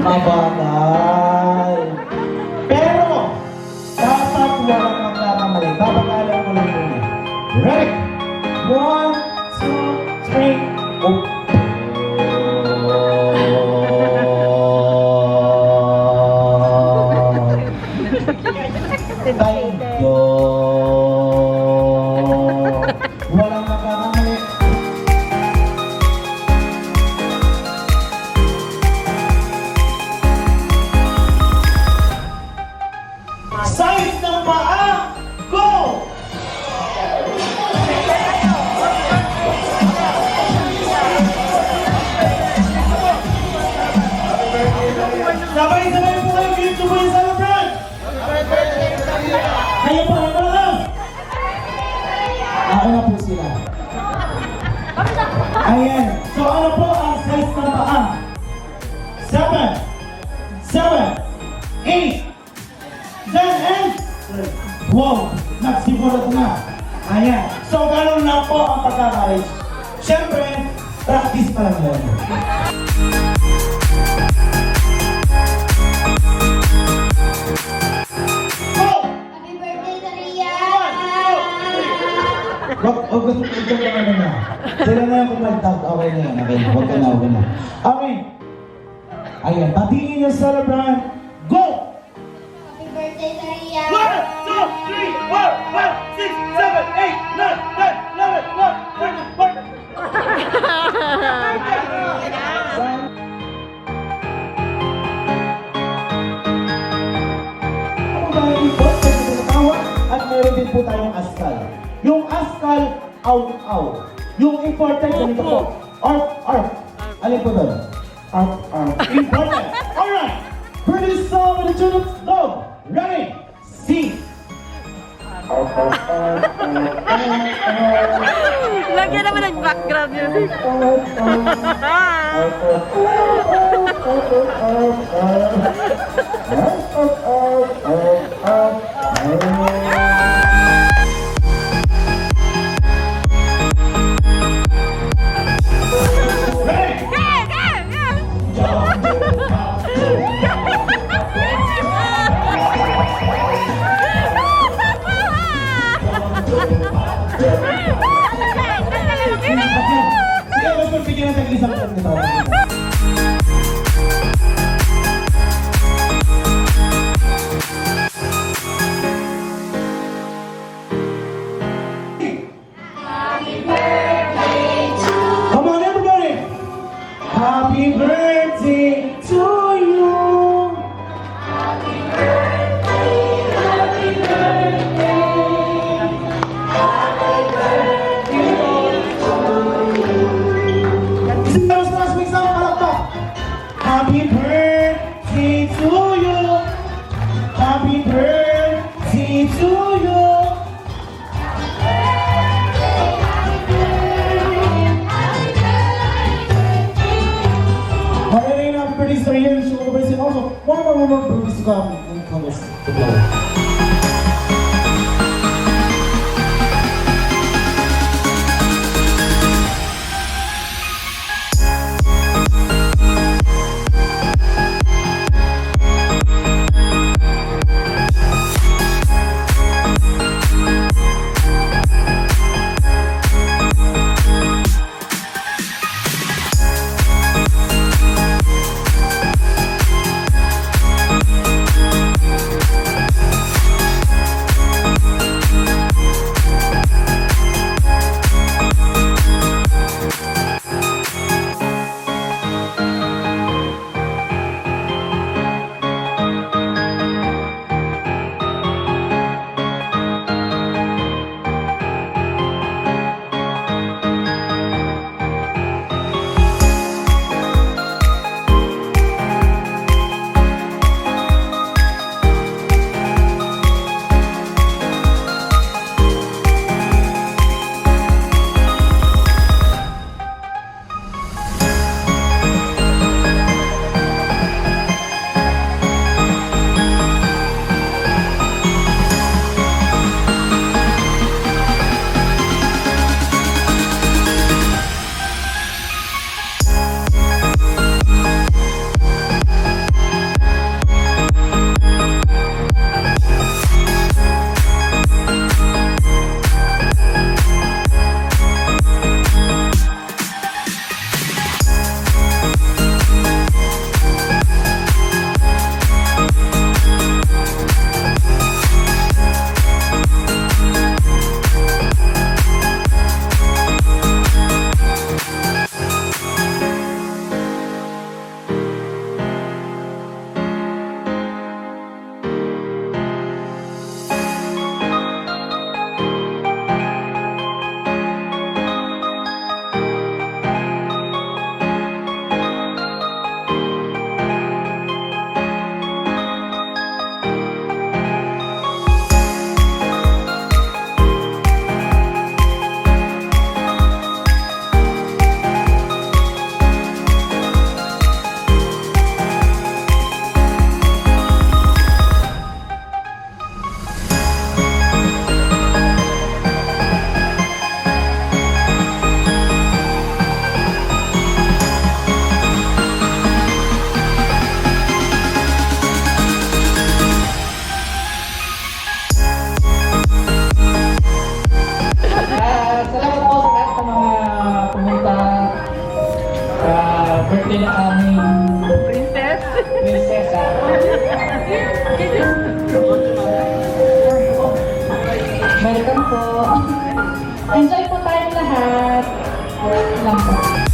Mabagal. Pero, dapat walang magkakamali. Babagalan ko lang muna. Ready? 1, 2, 3, oh. Tayo. Walang magkakamali. Size ng paa, go! Sabay-sabay po kayo, give to boy celebrant! Kayo po, kayo lang! Ako na po sila. Ayan. So ano po ang size ng paa? 7, 8, 10, and 12. Nagsimulat na. Ayan. So ganun na po ang pagkakalis. Siyempre, practice pa lang yun. Happy birthday, Zaria! Huwag ka ano na. Sila na yung kumagtag. Okay na yan. Okay na. Huwag ka na. Huwag na. Okay. Ayan. Patingin yung celebrant. Go! Happy birthday, Zaria! 1, 2, 3, 4, 5, 6, 7, 8, 9, 10, 11, 12, 13, 14. At meron din po tayong askal. Yung askal, out. Yung important, ganito po. Arp. Alin po doon? Arp. Important. Alright. Pretty song with the tune of love. Ready? Sing. Lagyan naman ng background music. Sige, mas magbigyan ng tag-isang lang nito. Come on, everybody! Happy birthday to you! Happy birthday to you! Happy birthday to you! Maraming happy birthday sa iyo. Gusto ko ba yung also? One more birthday to come. Welcome po. Enjoy po tayong lahat. Lang po.